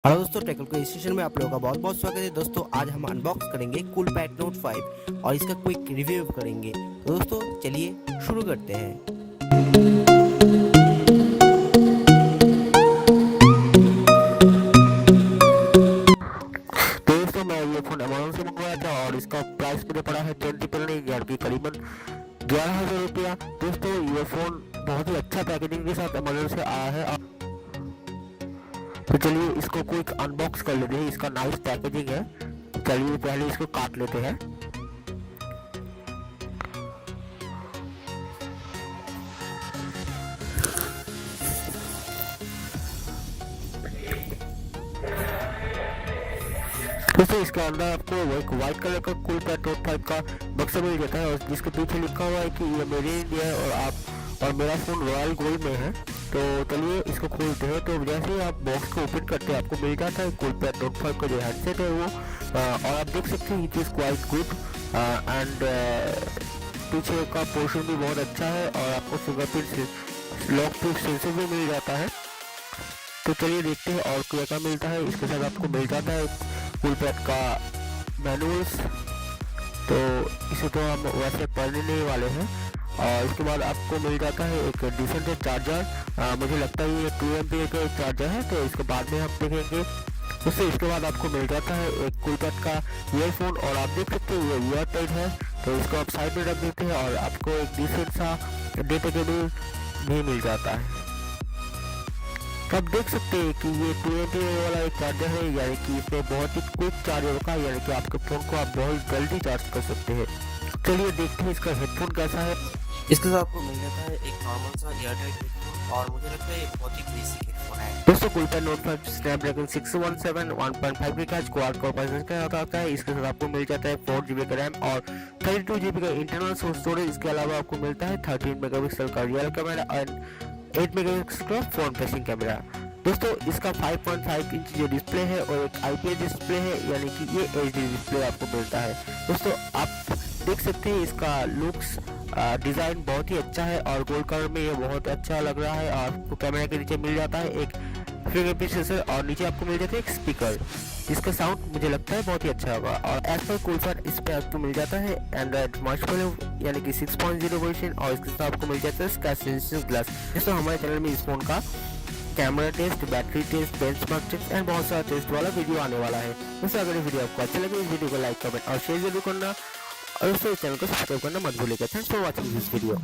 Hello दोस्तों, technical station में आप लोगों का बहुत बहुत स्वागत है। दोस्तों आज हम अनबॉक्स करेंगे कूलपैड नोट 5 और इसका क्विक रिव्यू करेंगे। तो दोस्तों चलिए शुरू करते हैं। तो दोस्तों मैं ये फ़ोन अमेज़न से मंगवाया था और इसका प्राइस मुझे पड़ा है 20 की करीबन 11,000 रुपया। दोस्तों ये फ़ोन बहुत ही अच्छा पैकेजिंग के साथ अमेज़न से आया है। तो चलिए इसको क्विक अनबॉक्स कर लेते हैं। इसका नाइस पैकेजिंग है। चलिए पहले इसको काट लेते हैं। दोस्तों इसके अंदर आपको एक व्हाइट कलर का कूलपैड नोट 5 का बक्सा मिल जाता है और जिसके पीछे लिखा हुआ है कि ये मेरे इंडिया है और मेरा फ़ोन रॉयल गोल्ड में है। तो चलिए इसको खोलते हैं। तो जैसे ही आप बॉक्स को ओपन करते हैं आपको मिल जाता है कूलपैड नोट 5 का जो हेडसेट है वो, और आप देख सकते हैं it is quite good and पीछे का पोर्शन भी बहुत अच्छा है और आपको फिंगरप्रिंट लॉक प्रूफ सेंसर भी मिल जाता है। तो चलिए देखते हैं और क्या क्या मिलता है। इसके साथ आपको मिल जाता है कूलपैड का मैनुअल्स, तो इसे तो हम वैसे पढ़ने नहीं वाले हैं। और इसके बाद आपको मिल जाता है एक डिसेंट चार्जर। मुझे लगता है ये 2 एम्पीयर का एक चार्जर है, तो इसके बाद में हम देखेंगे। उससे इसके बाद आपको मिल जाता है एक कूलपैड का ईयरफोन और आप देख सकते हैं ये ईयर टाइट है, तो इसको आप साइड में रख देते हैं और आपको एक डिसेंट सा डेटा केबल भी मिल जाता है। तो आप देख सकते हैं कि ये 2 एम्पीयर वाला एक चार्जर है, यानी कि इसमें बहुत ही क्विक चार्ज होगा, यानी कि आपके फ़ोन को आप बहुत जल्दी चार्ज कर सकते हैं। चलिए देखते हैं इसका हेडफोन कैसा है। इसके साथ आपको मिल जाता है एक नॉर्मल सा एयरटाइट हेडफोन और मुझे लगता है ये बहुत ही बेसिक हेडफोन है। दोस्तों Coolpad note 5 Snapdragon 617 1.5 gigahertz quad core processor का आता है। इसके साथ आपको मिल जाता है 4 GB का रैम और 32 GB का इंटरनल स्टोरेज। इसके अलावा आपको मिलता है 13 मेगापिक्सल का रियल कैमरा एंड 8 मेगापिक्सल का फ्रंट फेसिंग कैमरा। दोस्तों इसका 5.5 इंच जो डिस्प्ले है और एक IPS डिस्प्ले है, यानी कि ये HD डिस्प्ले आपको मिलता है। दोस्तों आप देख सकते हैं इसका लुक्स डिज़ाइन बहुत ही अच्छा है और गोल्ड कलर में ये बहुत अच्छा लग रहा है। और आपको कैमरा के नीचे मिल जाता है एक फिंगरप्रिंट सेंसर और नीचे आपको मिल जाता है एक स्पीकर। इसका साउंड मुझे लगता है बहुत ही अच्छा होगा। और एज पर कूलपैड इस पर आपको मिल जाता है एंड्रॉइड मार्शमैलो यानी कि 6.0 वर्जन और इसके साथ आपको मिल जाता है इसका सेंसर ग्लास। दोस्तों हमारे चैनल में इस फोन का camera test, battery test, benchmark test and बहुत सारा टेस्ट वाला वीडियो आने वाला है। दोस्तों अगर ये वीडियो आपको अच्छा लगे इस वीडियो को लाइक, कमेंट और शेयर जरूर करना और दोस्तों इस चैनल को सब्सक्राइब करना मत भूलिएगा। Thanks for watching this video.